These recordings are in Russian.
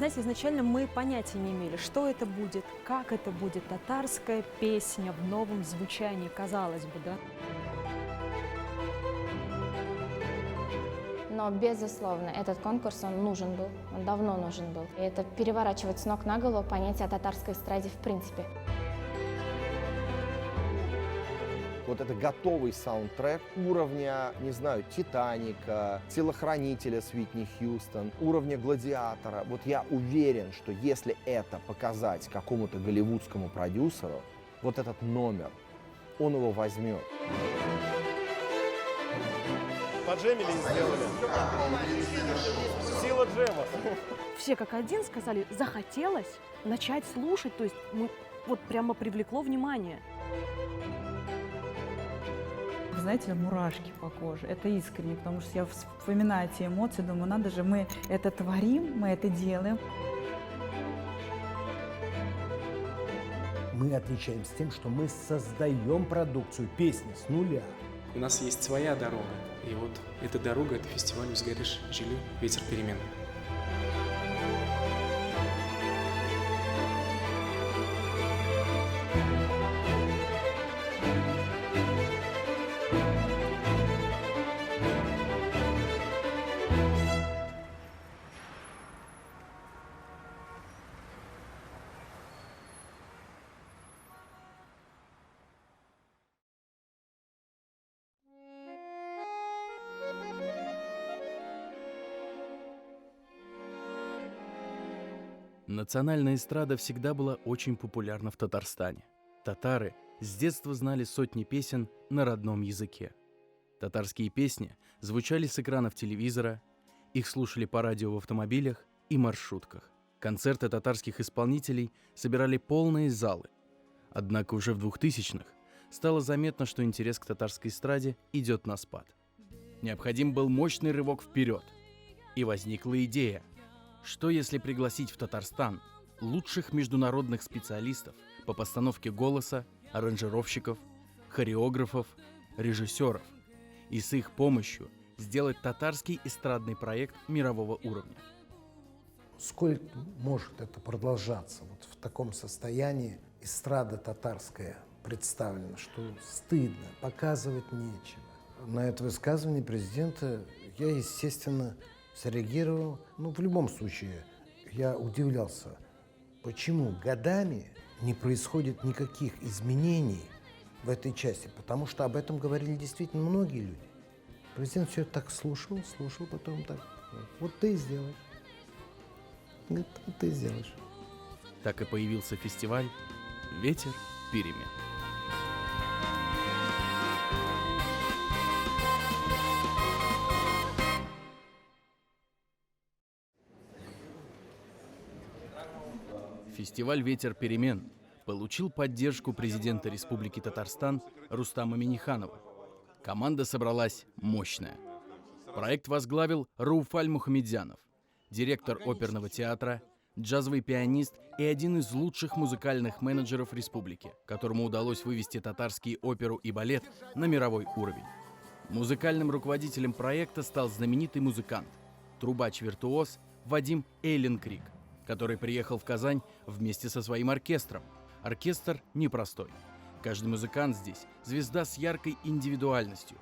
Знаете, изначально мы понятия не имели, что это будет, как это будет. Татарская песня в новом звучании, казалось бы, да? Но, безусловно, этот конкурс, он нужен был, он давно нужен был. И это переворачивает с ног на голову понятие о татарской эстраде в принципе. Вот это готовый саундтрек уровня, не знаю, «Титаника», «Телохранителя» с Уитни Хьюстон, уровня «Гладиатора». Вот я уверен, что если это показать какому-то голливудскому продюсеру, вот этот номер, он его возьмет. Поджемили и сделали. Сила джема. Все как один сказали, захотелось начать слушать, то есть мы вот прямо привлекло внимание. Вы знаете, мурашки по коже. Это искренне, потому что я вспоминаю эти эмоции, думаю, надо же, мы это творим, мы это делаем. Мы отличаемся тем, что мы создаем продукцию, песни с нуля. У нас есть своя дорога. И вот эта дорога — это фестиваль «Узгариш Жили. Ветер перемен». Национальная эстрада всегда была очень популярна в Татарстане. Татары с детства знали сотни песен на родном языке. Татарские песни звучали с экранов телевизора, их слушали по радио в автомобилях и маршрутках. Концерты татарских исполнителей собирали полные залы. Однако уже в 2000-х стало заметно, что интерес к татарской эстраде идет на спад. Необходим был мощный рывок вперед. И возникла идея: что если пригласить в Татарстан лучших международных специалистов по постановке голоса, аранжировщиков, хореографов, режиссеров, и с их помощью сделать татарский эстрадный проект мирового уровня? Сколько может это продолжаться вот в таком состоянии? Эстрада татарская представлена, что стыдно, показывать нечего. На это высказывание президента я, естественно, среагировал. Ну, в любом случае, я удивлялся, почему годами не происходит никаких изменений в этой части, потому что об этом говорили действительно многие люди. Президент все это так слушал, потом так: вот ты сделаешь. Говорит, вот ты сделаешь. Так и появился фестиваль «Ветер перемен». Фестиваль «Ветер перемен» получил поддержку президента Республики Татарстан Рустама Минниханова. Команда собралась мощная. Проект возглавил Рауфаль Мухамедзянов, директор оперного театра, джазовый пианист и один из лучших музыкальных менеджеров республики, которому удалось вывести татарские оперу и балет на мировой уровень. Музыкальным руководителем проекта стал знаменитый музыкант, трубач-виртуоз Вадим Эйленкрик, который приехал в Казань вместе со своим оркестром. Оркестр непростой. Каждый музыкант здесь – звезда с яркой индивидуальностью.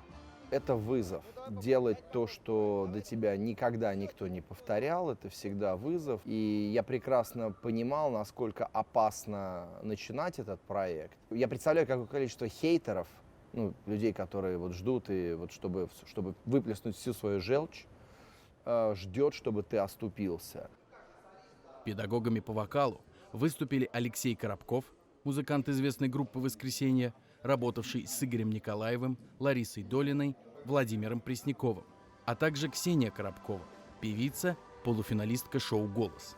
Это вызов. Делать то, что до тебя никогда никто не повторял, это всегда вызов. И я прекрасно понимал, насколько опасно начинать этот проект. Я представляю, какое количество хейтеров, людей, которые вот ждут, и вот чтобы выплеснуть всю свою желчь, ждет, чтобы ты оступился. Педагогами по вокалу выступили Алексей Коробков, музыкант известной группы «Воскресенье», работавший с Игорем Николаевым, Ларисой Долиной, Владимиром Пресняковым, а также Ксения Коробкова, певица, полуфиналистка шоу «Голос».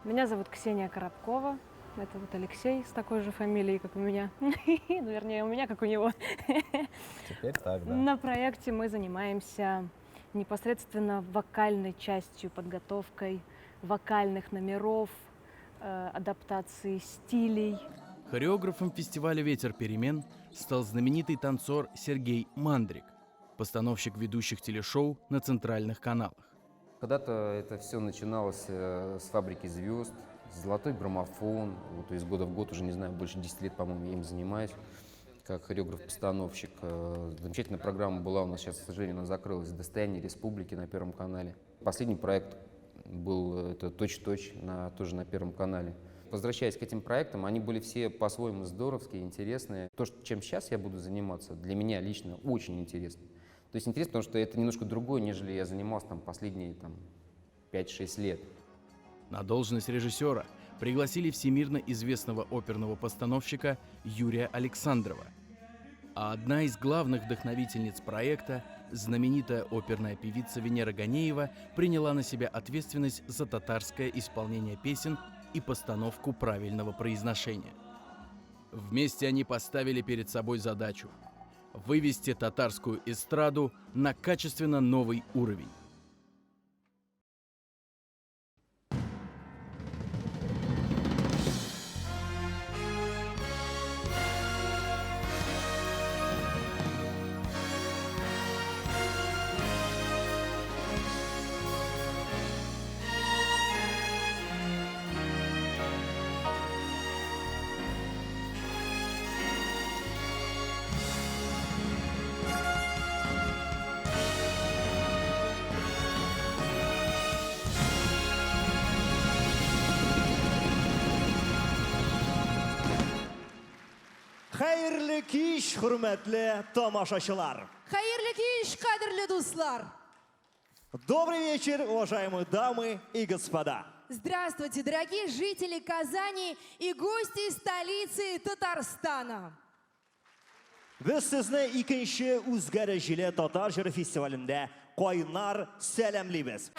Меня зовут Ксения Коробкова. Это вот Алексей с такой же фамилией, как у меня. Ну, вернее, у меня, как у него. Теперь так, да. На проекте мы занимаемся непосредственно вокальной частью, подготовкой вокальных номеров, адаптации стилей. Хореографом фестиваля «Ветер перемен» стал знаменитый танцор Сергей Мандрик, постановщик ведущих телешоу на центральных каналах. Когда-то это все начиналось с «Фабрики звезд», «Золотой граммофон». Вот из года в год, уже не знаю, больше 10 лет, по-моему, я им занимаюсь, как хореограф-постановщик. Замечательная программа была у нас сейчас, к сожалению, она закрылась, «Достояние республики» на Первом канале. Последний проект был это «Точь-точь», тоже на Первом канале. Возвращаясь к этим проектам, они были все по-своему здоровские, интересные. То, чем сейчас я буду заниматься, для меня лично очень интересно. То есть интересно, потому что это немножко другое, нежели я занимался последние 5-6 лет. На должность режиссера пригласили всемирно известного оперного постановщика Юрия Александрова. А одна из главных вдохновительниц проекта, знаменитая оперная певица Венера Ганеева, приняла на себя ответственность за татарское исполнение песен и постановку правильного произношения. Вместе они поставили перед собой задачу – вывести татарскую эстраду на качественно новый уровень. Хәерле кич, хөрмәтле тамашачылар! Хәерле кич, кадерле дуслар! Добрый вечер, уважаемые дамы и господа! Здравствуйте, дорогие жители Казани и гости столицы Татарстана! Без сезне икенче үзгәрешле татар җыры фестивалендә кайнар сәламлибез.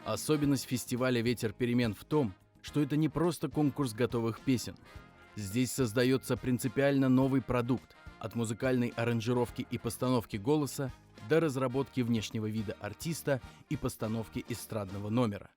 Особенность фестиваля «Ветер перемен» в том, что это не просто конкурс готовых песен. Здесь создается принципиально новый продукт, от музыкальной аранжировки и постановки голоса до разработки внешнего вида артиста и постановки эстрадного номера.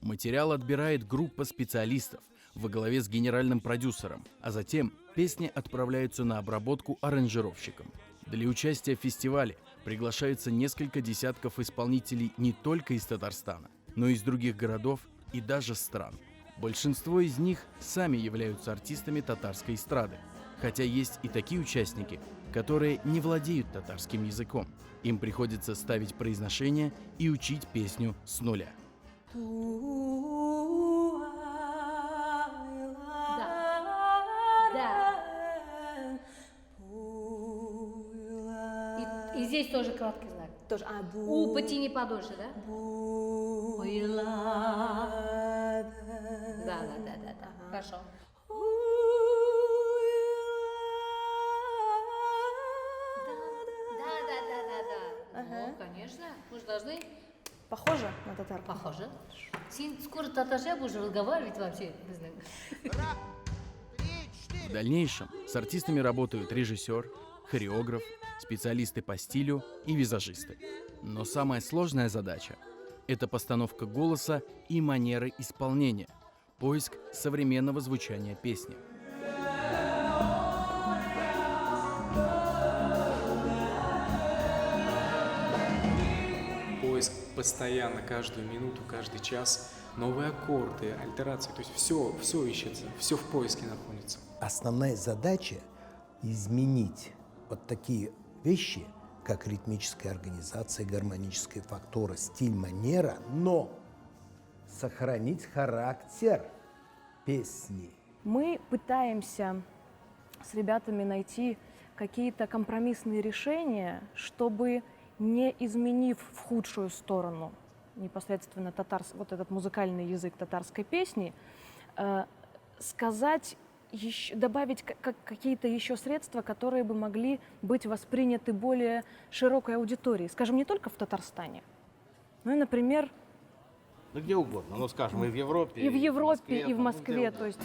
Материал отбирает группа специалистов во главе с генеральным продюсером, а затем песни отправляются на обработку аранжировщикам. Для участия в фестивале приглашаются несколько десятков исполнителей не только из Татарстана, но и из других городов и даже стран. Большинство из них сами являются артистами татарской эстрады, хотя есть и такие участники, которые не владеют татарским языком. Им приходится ставить произношение и учить песню с нуля. И здесь тоже краткий знак. Тоже, У потяни подольше, да? Да. Хорошо. Да. Ну, конечно. Мы же должны... Похоже на татарку? Похоже. Скоро татарша будешь разговаривать вообще. В дальнейшем с артистами работают режиссер, хореограф, специалисты по стилю и визажисты. Но самая сложная задача – это постановка голоса и манеры исполнения, поиск современного звучания песни. Поиск постоянно, каждую минуту, каждый час, новые аккорды, альтерации, то есть все ищется, все в поиске находится. Основная задача – изменить вот такие вещи, как ритмическая организация, гармоническая фактура, стиль, манера, но сохранить характер песни. Мы пытаемся с ребятами найти какие-то компромиссные решения, чтобы, не изменив в худшую сторону непосредственно вот этот музыкальный язык татарской песни, добавить какие-то еще средства, которые бы могли быть восприняты более широкой аудиторией. Скажем, не только в Татарстане, но и, например... Да где угодно, ну скажем, и в Европе, и в Европе, и в Москве, то есть...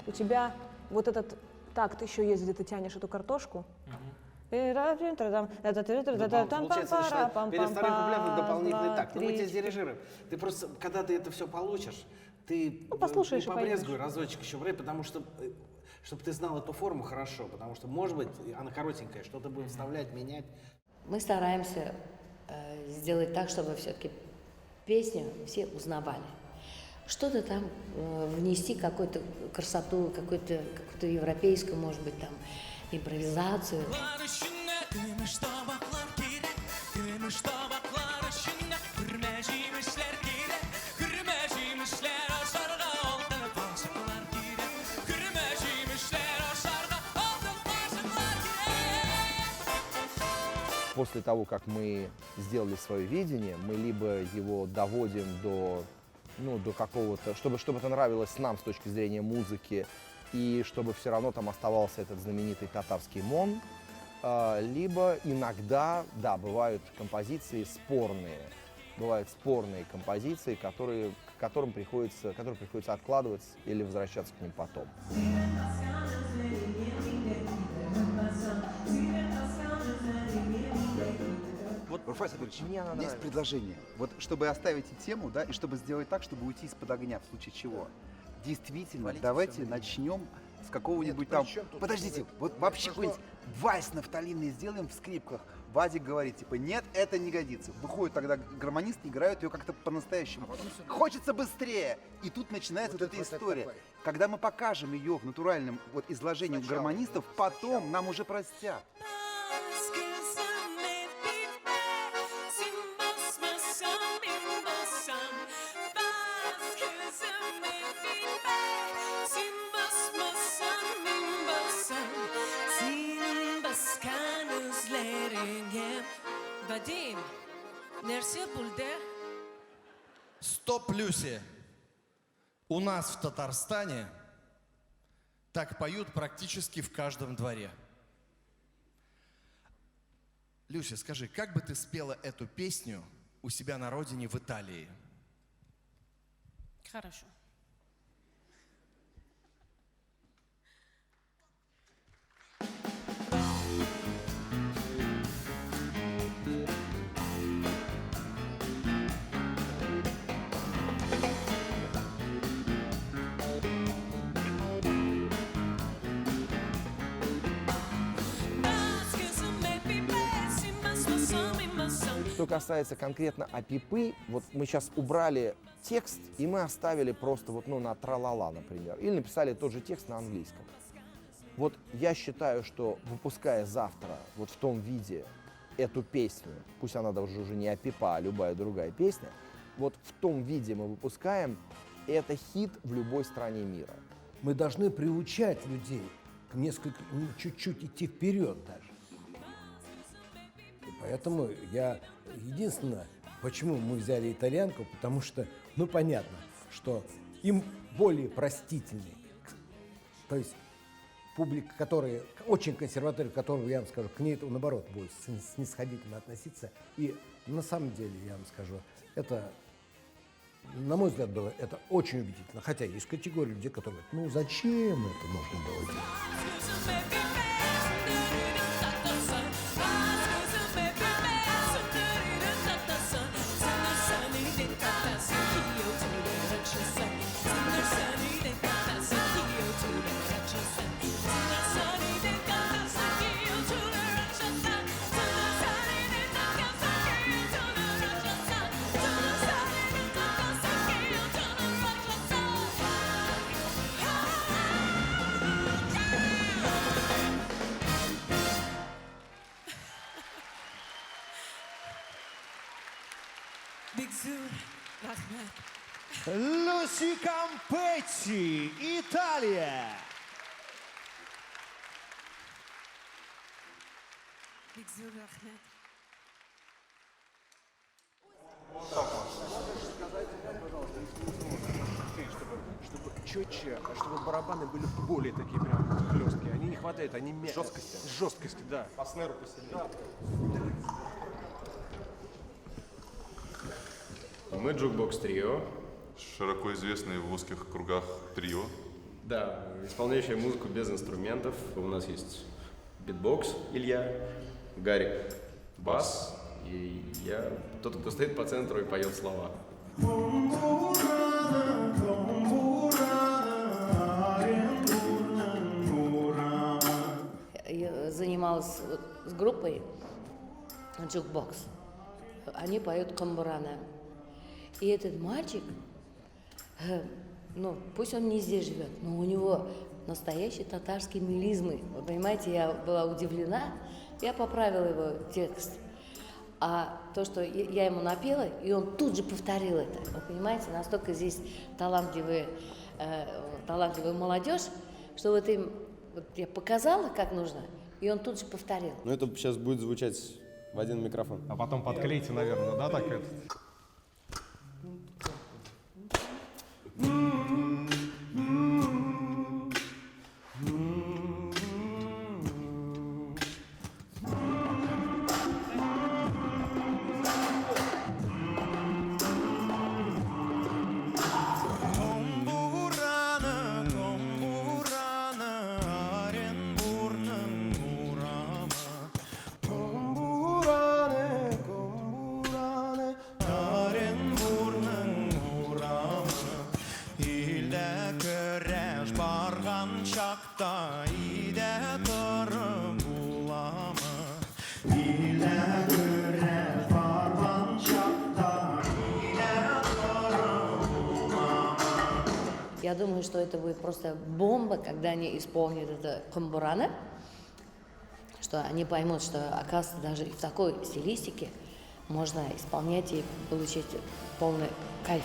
у тебя вот этот такт еще есть, где ты тянешь эту картошку. Получается, что перед вторым куплетом дополнительный такт. Ну, мы тебя сдирижируем. Ты просто, когда ты это все получишь, ты послушаешь и побрезгуй разочек еще брать, потому что, чтобы ты знал эту форму хорошо, потому что, может быть, она коротенькая, что-то будем вставлять, менять. Мы стараемся сделать так, чтобы все-таки песню все узнавали. Что-то там внести, какую-то красоту, какую-то европейскую, может быть, там, импровизацию. После того, как мы сделали свое видение, мы либо его доводим до какого-то, чтобы это нравилось нам с точки зрения музыки, и чтобы все равно там оставался этот знаменитый татарский мон, либо иногда, да, бывают композиции спорные, бывают спорные композиции, к которым приходится откладывать или возвращаться к ним потом. Вот, Руфай Сабирович, у меня есть предложение. Вот чтобы оставить эту тему, да, и чтобы сделать так, чтобы уйти из-под огня, в случае чего. Действительно, давайте начнем с какого-нибудь там... Подождите, вот вообще какой-нибудь вальс нафталинный сделаем в скрипках. Вадик говорит, типа, нет, это не годится. Выходят тогда гармонисты, играют ее как-то по-настоящему. Хочется быстрее. И тут начинается вот эта история. Когда мы покажем ее в натуральном изложении у гармонистов, потом нам уже простят. Стоп, Люси. У нас в Татарстане так поют практически в каждом дворе. Люся, скажи, как бы ты спела эту песню у себя на родине в Италии? Хорошо. Что касается конкретно Апипы, вот мы сейчас убрали текст, и мы оставили просто на тра-ла-ла, например, или написали тот же текст на английском. Вот я считаю, что выпуская завтра вот в том виде эту песню, пусть она даже уже не Апипа, а любая другая песня, вот в том виде мы выпускаем, и это хит в любой стране мира. Мы должны приучать людей к чуть-чуть идти вперед даже. И поэтому единственное, почему мы взяли итальянку, потому что, понятно, что им более простительный. То есть публика, которая очень консервативная, которую, я вам скажу, к ней это, наоборот, будет снисходительно относиться. И на самом деле, я вам скажу, это, на мой взгляд, было это очень убедительно. Хотя есть категория людей, которые говорят, зачем это нужно было делать? Люси Кампетти, Италия. Чтобы четче, чтобы барабаны были более такие прям хлесткие. Они не хватает, они жесткости. Жесткости, да. По снеру посильнее. Мы Jukebox Trio. Широко известные в узких кругах трио. Да, исполняющая музыку без инструментов. У нас есть битбокс Илья, Гарик бас, и я тот, кто стоит по центру и поет слова. Я занималась с группой «Джукбокс». Они поют «Камбурана». И этот мальчик, ну, пусть он не здесь живет, но у него настоящие татарские мелизмы. Вы понимаете, я была удивлена, я поправила его текст. А то, что я ему напела, и он тут же повторил это. Вы понимаете, настолько здесь талантливая молодежь, что вот им вот я показала, как нужно, и он тут же повторил. Ну, это сейчас будет звучать в один микрофон. А потом подклейте, наверное, да, так это? Я думаю, что это будет просто бомба, когда они исполнят это «Камбурана», что они поймут, что, оказывается, даже в такой стилистике можно исполнять и получить полный кайф.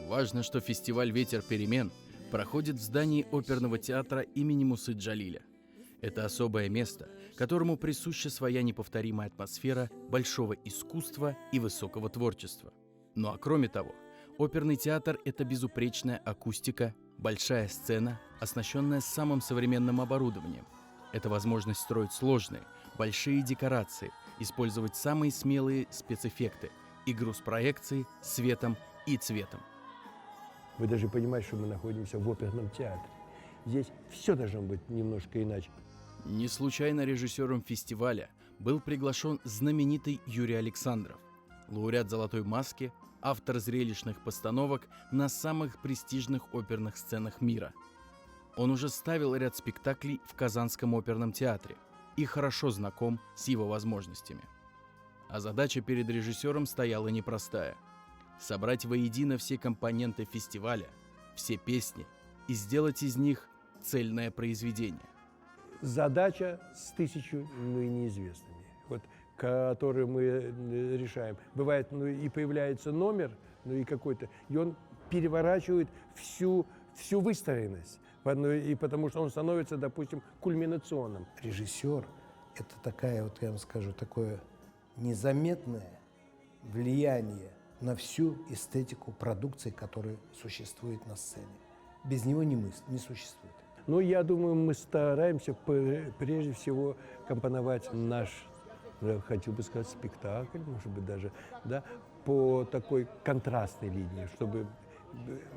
Важно, что фестиваль «Ветер перемен» проходит в здании оперного театра имени Мусы Джалиля. Это особое место, которому присуща своя неповторимая атмосфера большого искусства и высокого творчества. Ну а кроме того, оперный театр – это безупречная акустика, большая сцена, оснащенная самым современным оборудованием. Это возможность строить сложные, большие декорации, использовать самые смелые спецэффекты, игру с проекцией, светом и цветом. Вы должны понимать, что мы находимся в оперном театре. Здесь все должно быть немножко иначе. Не случайно режиссером фестиваля был приглашен знаменитый Юрий Александров, лауреат «Золотой маски», автор зрелищных постановок на самых престижных оперных сценах мира. Он уже ставил ряд спектаклей в Казанском оперном театре и хорошо знаком с его возможностями. А задача перед режиссером стояла непростая – собрать воедино все компоненты фестиваля, все песни и сделать из них цельное произведение. Задача с 1000 неизвестными, вот, которые мы решаем. Бывает, и появляется номер, и какой-то, и он переворачивает всю выстроенность, и потому что он становится, допустим, кульминационным. Режиссер – это такая, вот я вам скажу, такое незаметное влияние на всю эстетику продукции, которая существует на сцене. Без него не существует. Ну, я думаю, мы стараемся прежде всего компоновать наш, я хотел бы сказать, спектакль, может быть, даже, да, по такой контрастной линии, чтобы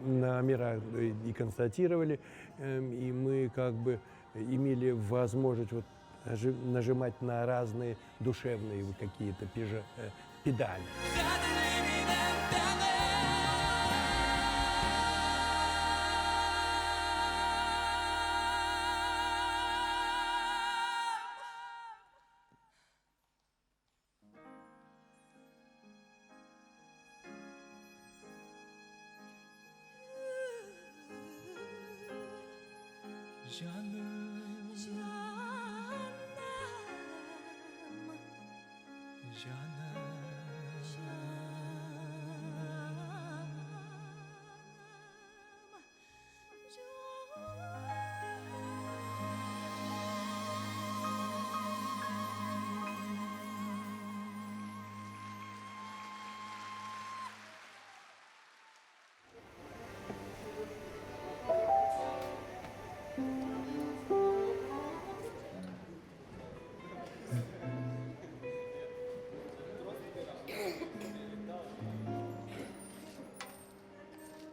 номера и констатировали, и мы как бы имели возможность вот нажимать на разные душевные какие-то педали.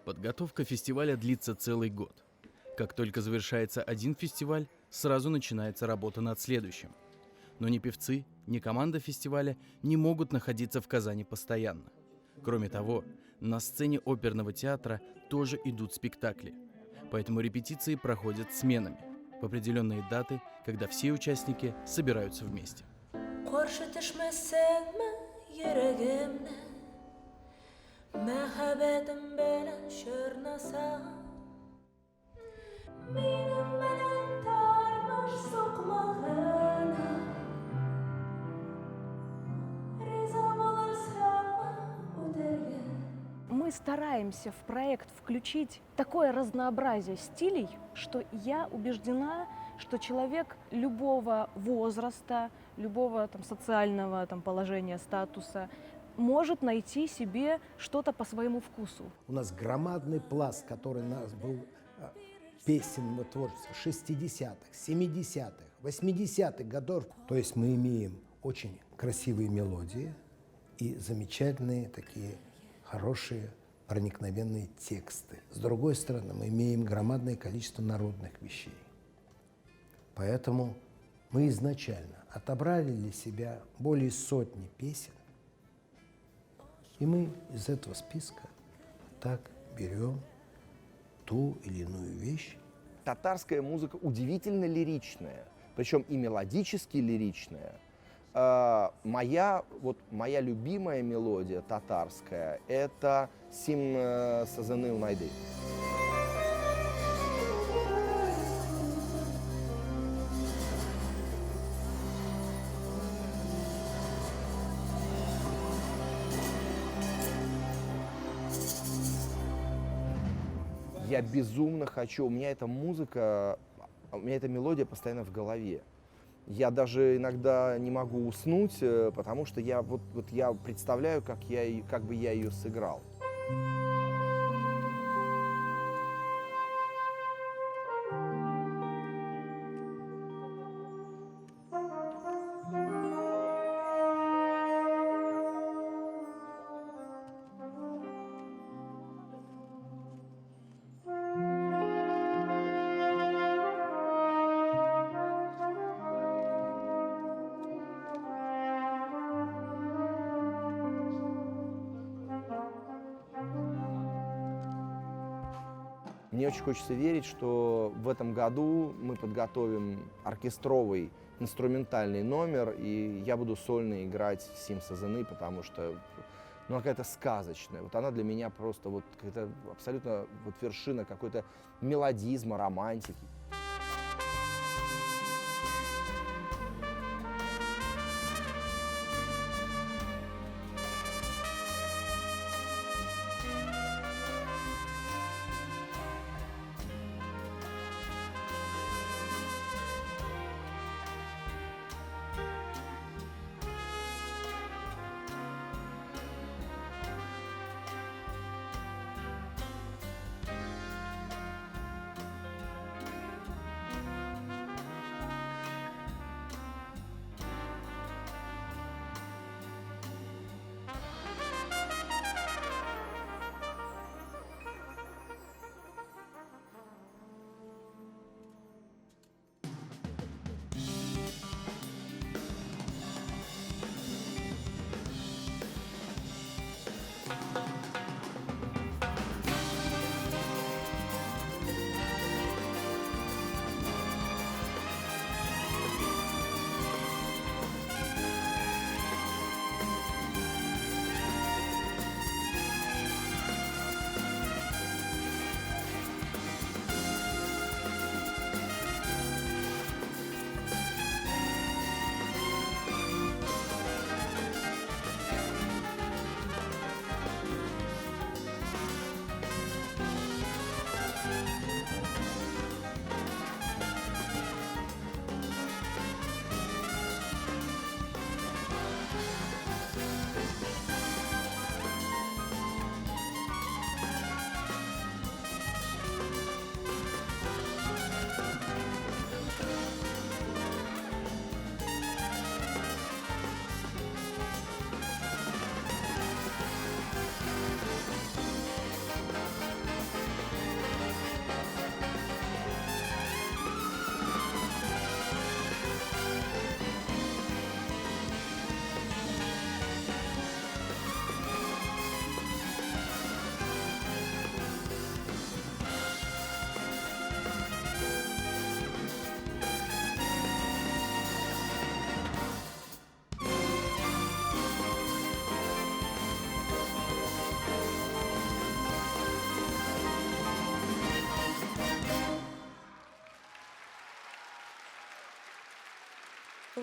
Подготовка фестиваля длится целый год. Как только завершается один фестиваль, сразу начинается работа над следующим. Но ни певцы, ни команда фестиваля не могут находиться в Казани постоянно. Кроме того, на сцене оперного театра тоже идут спектакли. Поэтому репетиции проходят сменами, в определенные даты, когда все участники собираются вместе. Мы стараемся в проект включить такое разнообразие стилей, что я убеждена, что человек любого возраста, любого социального положения, статуса может найти себе что-то по своему вкусу. У нас громадный пласт, который у нас был песенного творчества 60-х, 70-х, 80-х годов. То есть мы имеем очень красивые мелодии и замечательные такие хорошие проникновенные тексты. С другой стороны, мы имеем громадное количество народных вещей. Поэтому мы изначально отобрали для себя более сотни песен, и мы из этого списка так берем ту или иную вещь. Татарская музыка удивительно лиричная, причем и мелодически лиричная. Моя любимая мелодия татарская – это «Сим сазаны унайды». Я безумно хочу, у меня эта музыка, у меня эта мелодия постоянно в голове. Я даже иногда не могу уснуть, потому что я представляю, как бы я ее сыграл. Мне очень хочется верить, что в этом году мы подготовим оркестровый инструментальный номер, и я буду сольно играть «Сим сазаны», потому что она какая-то сказочная. Она для меня просто какая-то абсолютно вершина какой-то мелодизма, романтики.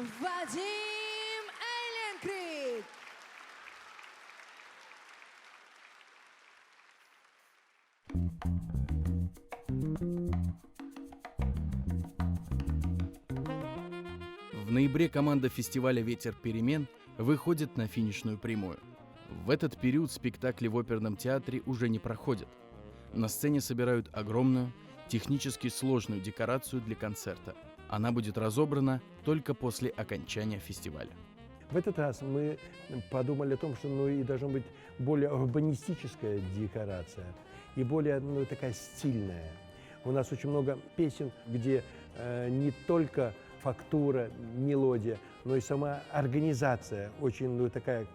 Вадим Айленкрит. В ноябре команда фестиваля «Ветер перемен» выходит на финишную прямую. В этот период спектакли в оперном театре уже не проходят. На сцене собирают огромную, технически сложную декорацию для концерта. Она будет разобрана только после окончания фестиваля. В этот раз мы подумали о том, что и должна быть более урбанистическая декорация и более такая стильная. У нас очень много песен, где не только фактура, мелодия, но и сама организация, очень такая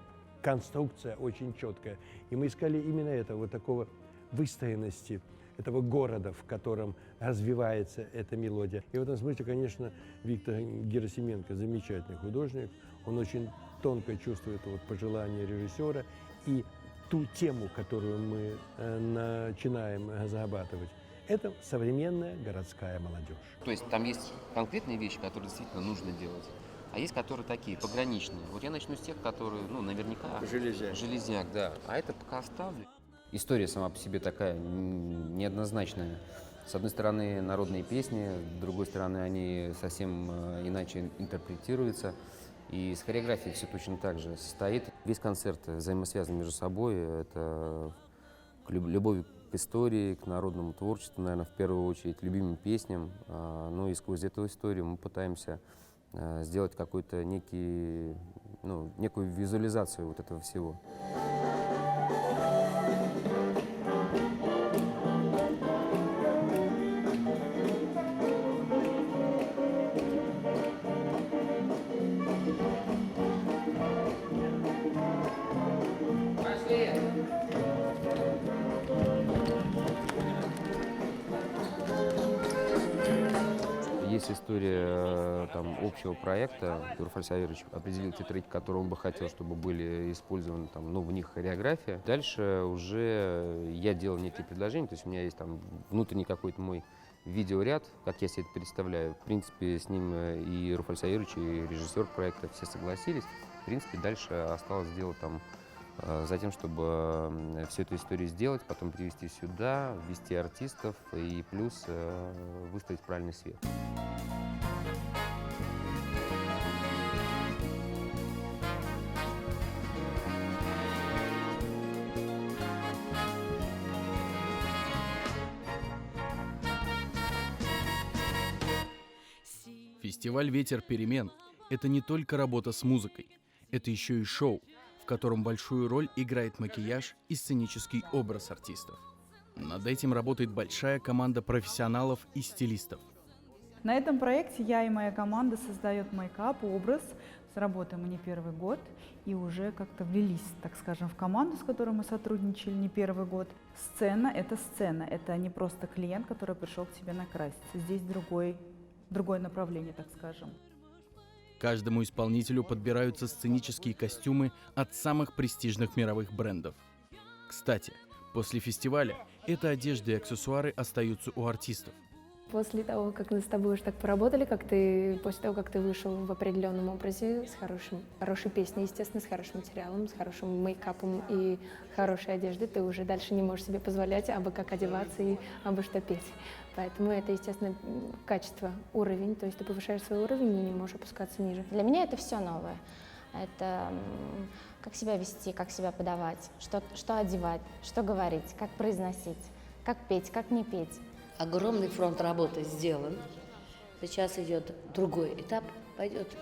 конструкция очень четкая. И мы искали именно это, вот такого выстроенности этого города, в котором развивается эта мелодия. И в этом смысле, конечно, Виктор Герасименко замечательный художник. Он очень тонко чувствует пожелания режиссера и ту тему, которую мы начинаем разрабатывать. Это современная городская молодежь. То есть там есть конкретные вещи, которые действительно нужно делать, а есть которые такие, пограничные. Вот я начну с тех, которые, наверняка... Железняк, да. А это пока оставлю. История сама по себе такая неоднозначная. С одной стороны, народные песни, с другой стороны, они совсем иначе интерпретируются. И с хореографией все точно так же состоит. Весь концерт взаимосвязан между собой. Это любовь к истории, к народному творчеству, наверное, в первую очередь, любимым песням. Ну и сквозь эту историю мы пытаемся сделать какой-то некую визуализацию вот этого всего. Есть история общего проекта. Рафаэль Савельевич определил те треки, которые он бы хотел, чтобы были использованы в них хореография. Дальше уже я делал некие предложения, то есть у меня есть внутренний какой-то мой видеоряд, как я себе это представляю. В принципе, с ним и Рафаэль Савельевич, и режиссер проекта все согласились. В принципе, дальше осталось сделать за тем, чтобы всю эту историю сделать, потом привезти сюда, ввести артистов и плюс выставить правильный свет. Фестиваль «Ветер перемен» — это не только работа с музыкой, это еще и шоу, в котором большую роль играет макияж и сценический образ артистов. Над этим работает большая команда профессионалов и стилистов. На этом проекте я и моя команда создают мейкап, образ. Работаем мы не первый год и уже как-то влились, так скажем, в команду, с которой мы сотрудничали не первый год. Сцена, это не просто клиент, который пришел к тебе накраситься. Здесь другое направление, так скажем. Каждому исполнителю подбираются сценические костюмы от самых престижных мировых брендов. Кстати, после фестиваля эта одежда и аксессуары остаются у артистов. После того, как мы с тобой уже так поработали, после того, как ты вышел в определенном образе, с хорошей песней, естественно, с хорошим материалом, с хорошим мейкапом и хорошей одеждой, ты уже дальше не можешь себе позволять абы как одеваться и абы что петь. Поэтому это, естественно, качество, уровень, то есть ты повышаешь свой уровень и не можешь опускаться ниже. Для меня это все новое. Это как себя вести, как себя подавать, что одевать, что говорить, как произносить, как петь, как не петь. Огромный фронт работы сделан. Сейчас идет другой этап, пойдет.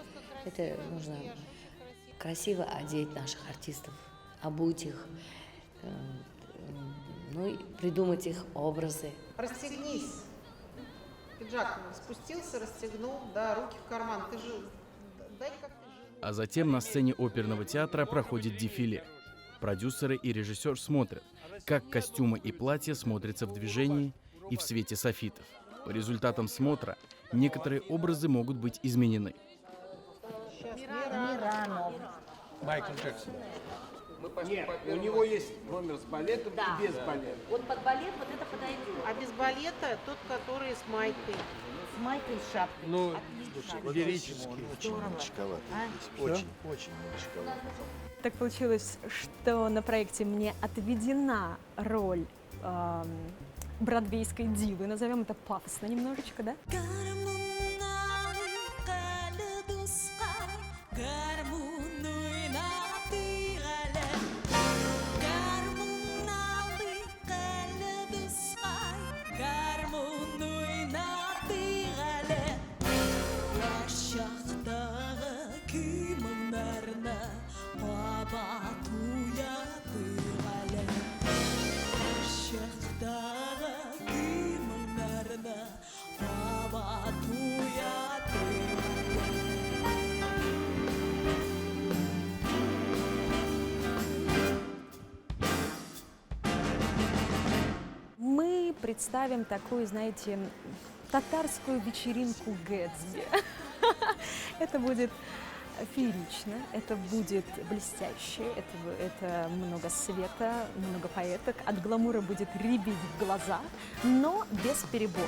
Это нужно красиво одеть наших артистов, обуть их, и придумать их образы. Расстегнись. Пиджак спустился, расстегнул, да, руки в карман. Ты же, дай как ты живой. А затем на сцене оперного театра проходит дефиле. Продюсеры и режиссер смотрят, как костюмы и платья смотрятся в движении и в свете софитов. По результатам смотра некоторые образы могут быть изменены. Майкл Джексон. Нет, у него есть номер с балетом и без балета. Вот под балет вот это подойдет. А без балета тот, который с майкой. с майкой с шапкой. Ну, Отлично. лирический. Здорово. А? Очень мальчиковато. Так получилось, что на проекте мне отведена роль бродвейской дивы, назовем это пафосно немножечко, да? Мы представим такую, знаете, татарскую вечеринку Гэтсби. Это будет феерично, это будет блестяще, это много света, много поэток, от гламура будет рябить в глаза, но без перебора.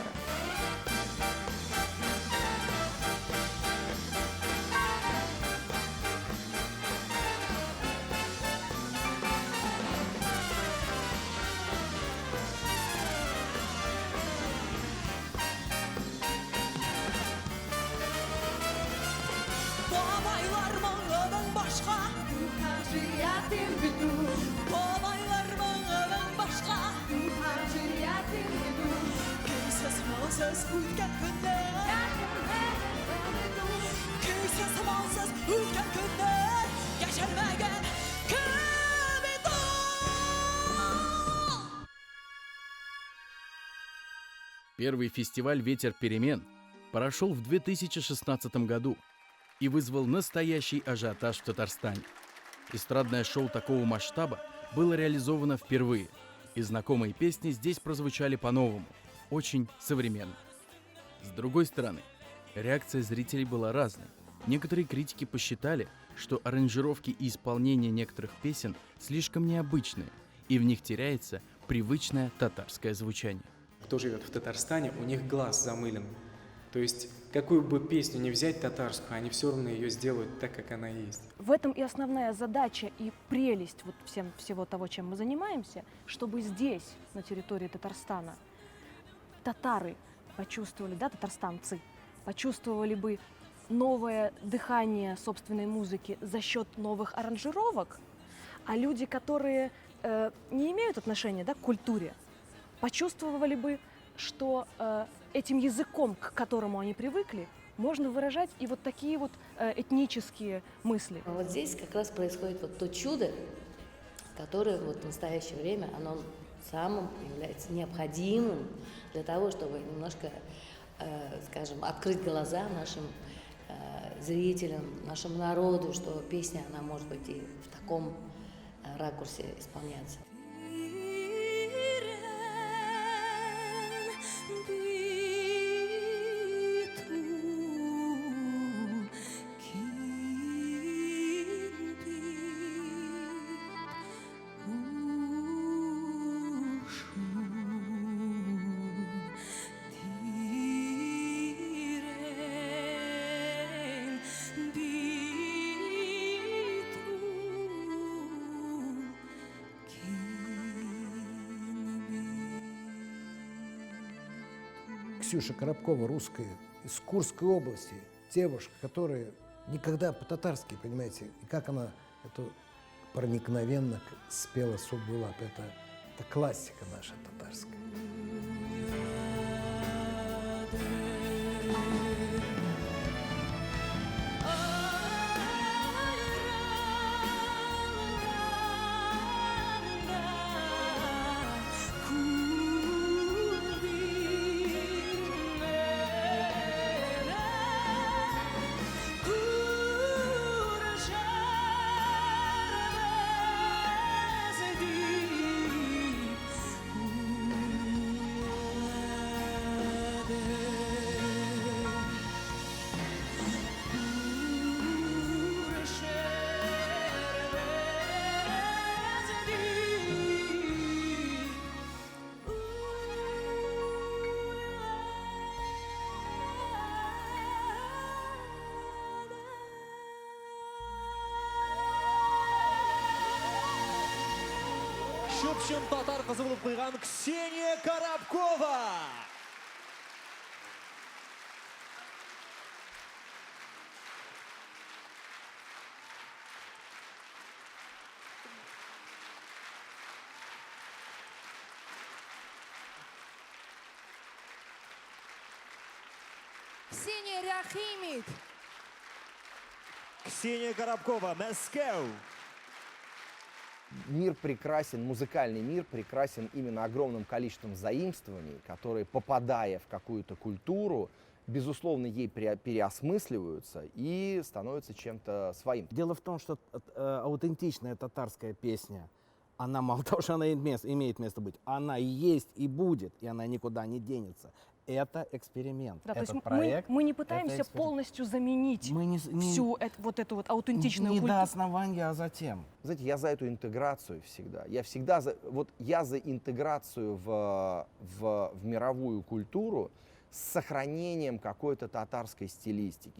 Первый фестиваль «Ветер перемен» прошел в 2016 году и вызвал настоящий ажиотаж в Татарстане. Эстрадное шоу такого масштаба было реализовано впервые, и знакомые песни здесь прозвучали по-новому, очень современно. С другой стороны, реакция зрителей была разной. Некоторые критики посчитали, что аранжировки и исполнение некоторых песен слишком необычные, и в них теряется привычное татарское звучание. Кто живет в Татарстане, у них глаз замылен. То есть, какую бы песню не взять татарскую, они все равно ее сделают так, как она есть. В этом и основная задача и прелесть вот всего того, чем мы занимаемся, чтобы здесь, на территории Татарстана, татары почувствовали, да, татарстанцы, почувствовали бы новое дыхание собственной музыки за счет новых аранжировок, а люди, которые не имеют отношения, да, к культуре, почувствовали бы, что этим языком, к которому они привыкли, можно выражать и вот такие вот этнические мысли. Вот здесь как раз происходит вот то чудо, которое вот в настоящее время, оно самым является необходимым для того, чтобы немножко, скажем, открыть глаза нашим зрителям, нашему народу, что песня, она может быть и в таком ракурсе исполняться. Ксюша Коробкова, русская, из Курской области, девушка, которая никогда по-татарски, понимаете, и как она это проникновенно спела «Суббулап», это классика наша татарская. Шупшин татар қызы болып қойған Ксения Коробкова. Ксения Рахимит. Ксения Коробкова, Москва. Мир прекрасен, музыкальный мир прекрасен именно огромным количеством заимствований, которые, попадая в какую-то культуру, безусловно, ей переосмысливаются и становятся чем-то своим. Дело в том, что аутентичная татарская песня, она мало того, что она имеет место быть, она и есть, и будет, и она никуда не денется. Это эксперимент. Да, то есть проект, мы не пытаемся полностью заменить всю эту вот аутентичную не культуру. до основания, а затем. Знаете, я за эту интеграцию всегда. Я за интеграцию в мировую культуру с сохранением какой-то татарской стилистики.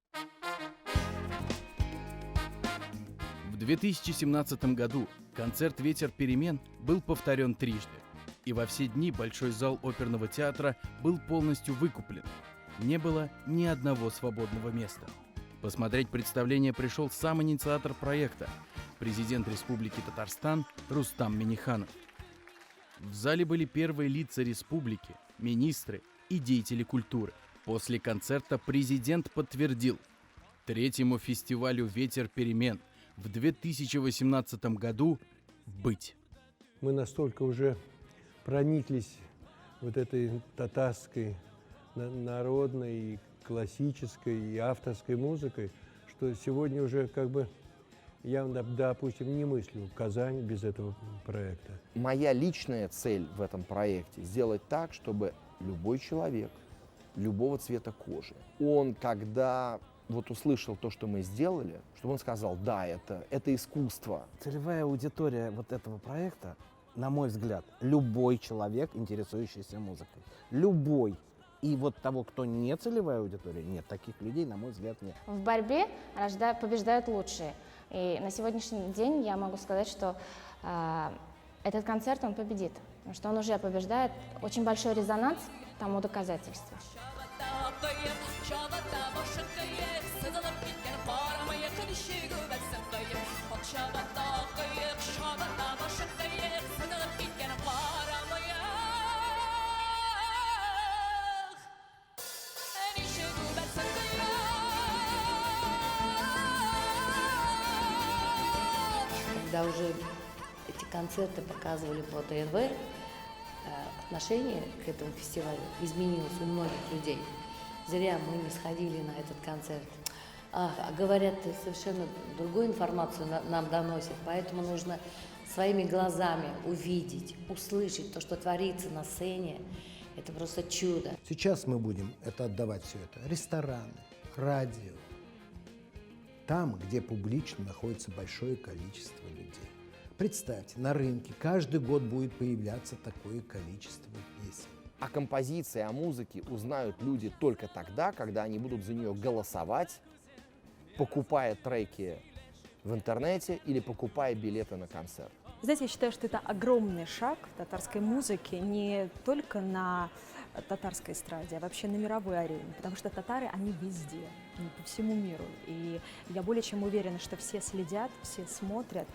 В 2017 году концерт «Ветер перемен» был повторен трижды. И во все дни Большой зал оперного театра был полностью выкуплен. Не было ни одного свободного места. Посмотреть представление пришел сам инициатор проекта, президент Республики Татарстан Рустам Минниханов. В зале были первые лица республики, министры и деятели культуры. После концерта президент подтвердил: третьему фестивалю «Ветер перемен» в 2018 году быть. Мы настолько уже прониклись вот этой татарской, народной, и классической и авторской музыкой, что сегодня уже как бы я, допустим, не мыслю Казань без этого проекта. Моя личная цель в этом проекте — сделать так, чтобы любой человек, любого цвета кожи, он, когда вот услышал то, что мы сделали, чтобы он сказал: да, это искусство. Целевая аудитория вот этого проекта, на мой взгляд, любой человек, интересующийся музыкой. Любой. И вот того, кто не целевая аудитория, нет, таких людей, на мой взгляд, нет. В борьбе побеждают лучшие. И на сегодняшний день я могу сказать, что этот концерт, он победит. Потому что он уже побеждает. Очень большой резонанс тому доказательство. Когда уже эти концерты показывали по ТНВ, отношение к этому фестивалю изменилось у многих людей. Зря мы не сходили на этот концерт. Говорят, совершенно другую информацию нам доносят, поэтому нужно своими глазами увидеть, услышать то, что творится на сцене. Это просто чудо. Сейчас мы будем отдавать все это. Рестораны, радио. Там, где публично находится большое количество людей. Представьте, на рынке каждый год будет появляться такое количество песен. О композиции, о музыке узнают люди только тогда, когда они будут за нее голосовать, покупая треки в интернете или покупая билеты на концерт. Знаете, я считаю, что это огромный шаг в татарской музыке не только на татарской эстраде, а вообще на мировой арене, потому что татары, они везде, по всему миру. И я более чем уверена, что все следят, все смотрят,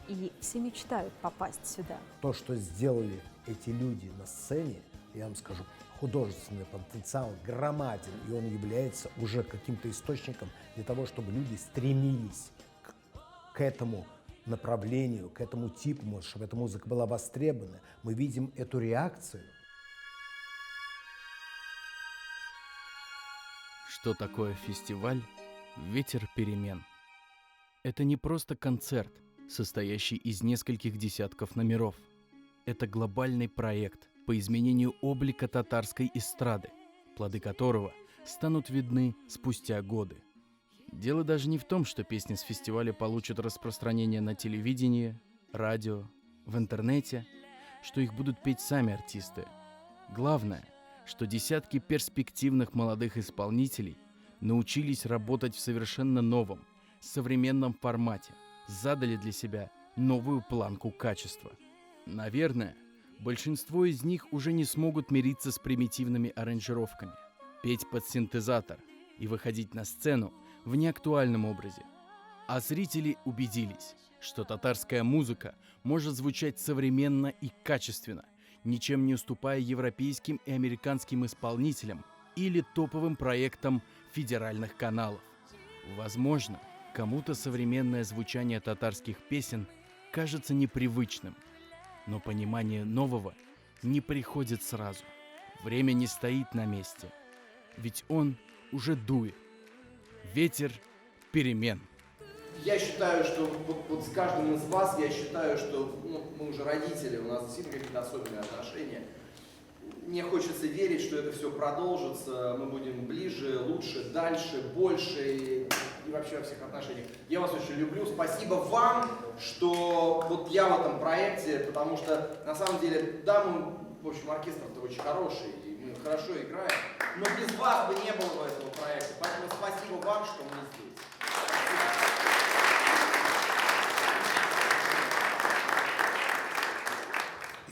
и все мечтают попасть сюда. То, что сделали эти люди на сцене, я вам скажу, художественный потенциал громаден, и он является уже каким-то источником для того, чтобы люди стремились к этому направлению, к этому типу, чтобы эта музыка была востребована. Мы видим эту реакцию. Что такое фестиваль «Ветер перемен»? Это не просто концерт, состоящий из нескольких десятков номеров. Это глобальный проект по изменению облика татарской эстрады, плоды которого станут видны спустя годы. Дело даже не в том, что песни с фестиваля получат распространение на телевидении, радио, в интернете, что их будут петь сами артисты. Главное, что десятки перспективных молодых исполнителей научились работать в совершенно новом, современном формате, задали для себя новую планку качества. Наверное, большинство из них уже не смогут мириться с примитивными аранжировками, петь под синтезатор и выходить на сцену в неактуальном образе. А зрители убедились, что татарская музыка может звучать современно и качественно, ничем не уступая европейским и американским исполнителям или топовым проектам федеральных каналов. Возможно, кому-то современное звучание татарских песен кажется непривычным, но понимание нового не приходит сразу. Время не стоит на месте, ведь он уже дует. Ветер перемен. Я считаю, что вот с каждым из вас, я считаю, что мы уже родители, у нас действительно какие-то особенные отношения. Мне хочется верить, что это все продолжится, мы будем ближе, лучше, дальше, больше и вообще во всех отношениях. Я вас очень люблю, спасибо вам, что вот я в этом проекте, потому что на самом деле, да, мы, в общем, оркестр-то очень хороший, и мы хорошо играем, но без вас бы не было бы этого проекта, поэтому спасибо вам, что мы здесь.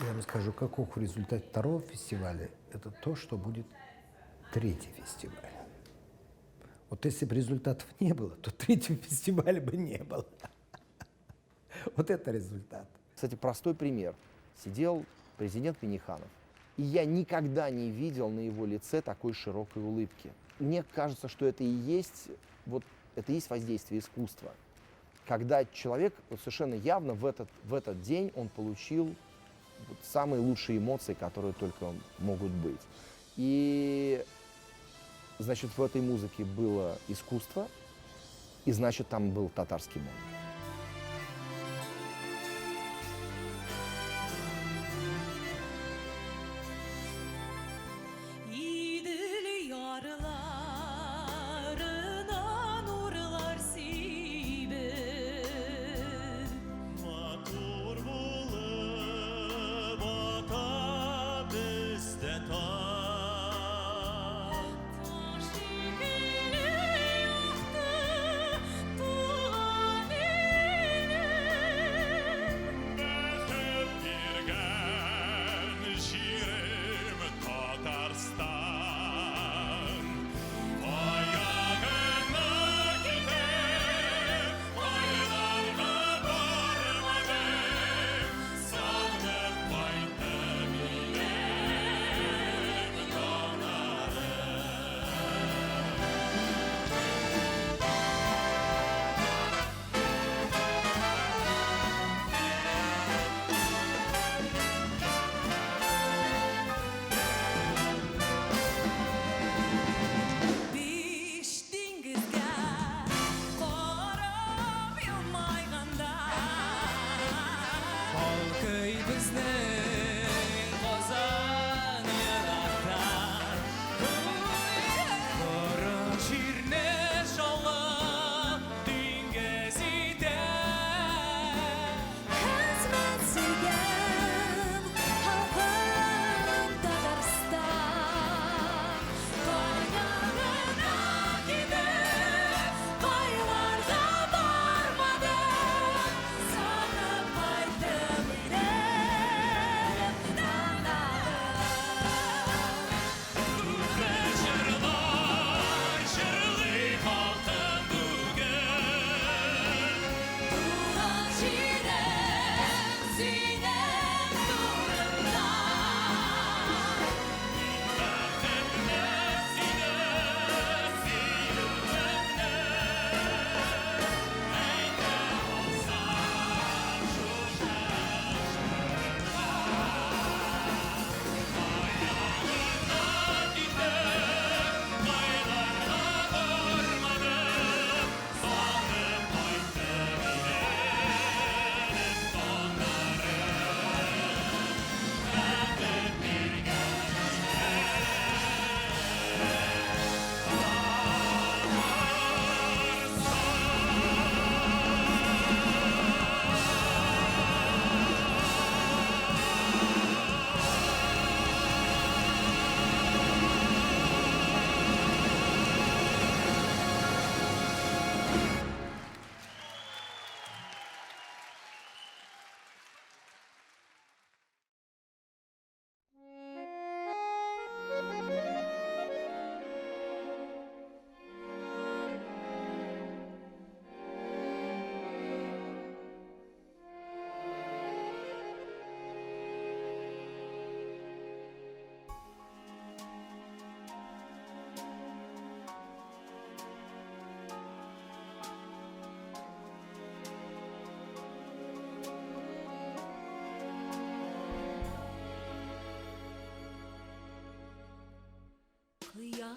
Я вам скажу, каков результат второго фестиваля, это то, что будет третий фестиваль. Вот если бы результатов не было, то третьего фестиваля бы не было. Вот это результат. Кстати, простой пример. Сидел президент Минниханов, и я никогда не видел на его лице такой широкой улыбки. Мне кажется, что это и есть, вот, это и есть воздействие искусства. Когда человек вот, совершенно явно в этот день он получил вот самые лучшие эмоции, которые только могут быть. И, значит, в этой музыке было искусство, и, значит, там был татарский мон.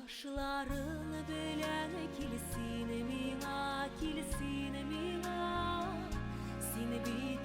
Kaşlarını bölen kilisine mina, kilisine mina. Seni bir